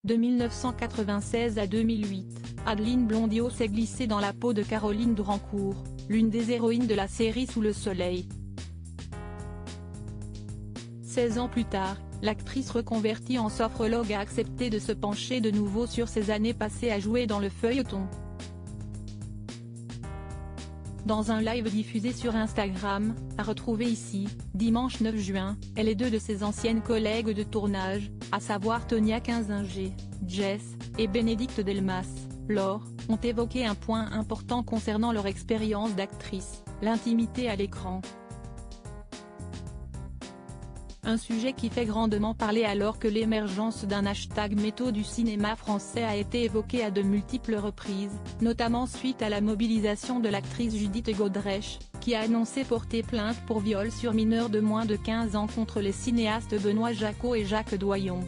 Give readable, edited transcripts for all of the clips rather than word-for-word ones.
De 1996 à 2008, Adeline Blondiau s'est glissée dans la peau de Caroline Drancourt, l'une des héroïnes de la série Sous le soleil. 16 ans plus tard, l'actrice reconvertie en sophrologue a accepté de se pencher de nouveau sur ses années passées à jouer dans le feuilleton. Dans un live diffusé sur Instagram, à retrouver ici, dimanche 9 juin, elle et deux de ses anciennes collègues de tournage, à savoir Tonia Kinzinger, Jess, et Bénédicte Delmas, Laure, ont évoqué un point important concernant leur expérience d'actrice, l'intimité à l'écran. Un sujet qui fait grandement parler alors que l'émergence d'un hashtag métaux du cinéma français a été évoqué à de multiples reprises, notamment suite à la mobilisation de l'actrice Judith Godrèche, qui a annoncé porter plainte pour viol sur mineur de moins de 15 ans contre les cinéastes Benoît Jacquot et Jacques Doyon.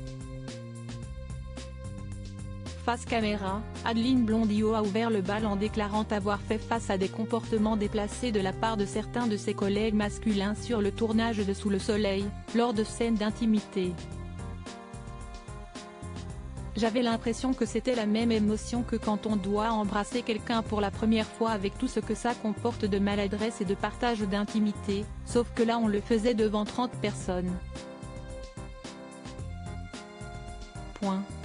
Face caméra, Adeline Blondiau a ouvert le bal en déclarant avoir fait face à des comportements déplacés de la part de certains de ses collègues masculins sur le tournage de Sous le soleil, lors de scènes d'intimité. J'avais l'impression que c'était la même émotion que quand on doit embrasser quelqu'un pour la première fois avec tout ce que ça comporte de maladresse et de partage d'intimité, sauf que là on le faisait devant 30 personnes.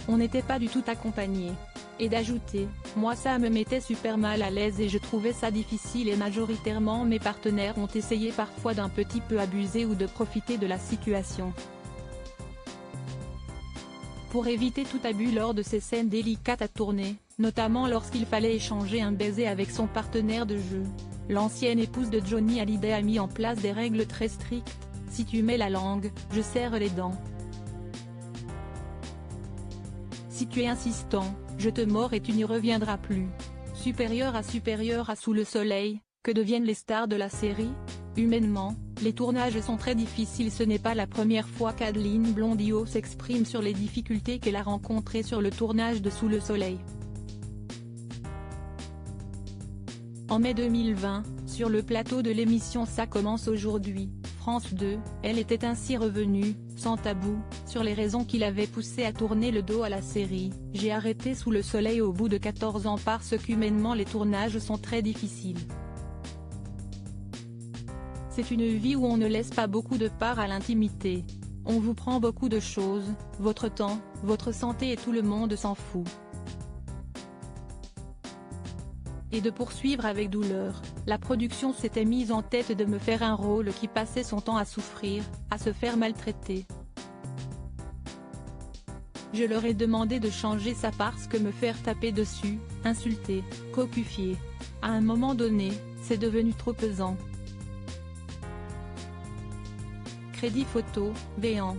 On n'était pas du tout accompagnés. Et d'ajouter, moi ça me mettait super mal à l'aise et je trouvais ça difficile et majoritairement mes partenaires ont essayé parfois d'un petit peu abuser ou de profiter de la situation. Pour éviter tout abus lors de ces scènes délicates à tourner, notamment lorsqu'il fallait échanger un baiser avec son partenaire de jeu, l'ancienne épouse de Johnny Hallyday a mis en place des règles très strictes. Si tu mets la langue, je serre les dents. Si tu es insistant, je te mords et tu n'y reviendras plus. Supérieur à Sous le soleil, que deviennent les stars de la série? Humainement, les tournages sont très difficiles. Ce n'est pas la première fois qu'Adeline Blondiau s'exprime sur les difficultés qu'elle a rencontrées sur le tournage de Sous le soleil. En mai 2020, sur le plateau de l'émission Ça commence aujourd'hui, France 2, elle était ainsi revenue, sans tabou, sur les raisons qui l'avaient poussée à tourner le dos à la série. J'ai arrêté Sous le soleil au bout de 14 ans parce qu'humainement les tournages sont très difficiles. C'est une vie où on ne laisse pas beaucoup de part à l'intimité. On vous prend beaucoup de choses, votre temps, votre santé et tout le monde s'en fout. Et de poursuivre avec douleur, la production s'était mise en tête de me faire un rôle qui passait son temps à souffrir, à se faire maltraiter. Je leur ai demandé de changer ça parce que me faire taper dessus, insulter, cocufier. À un moment donné, c'est devenu trop pesant. Crédit photo, Béant.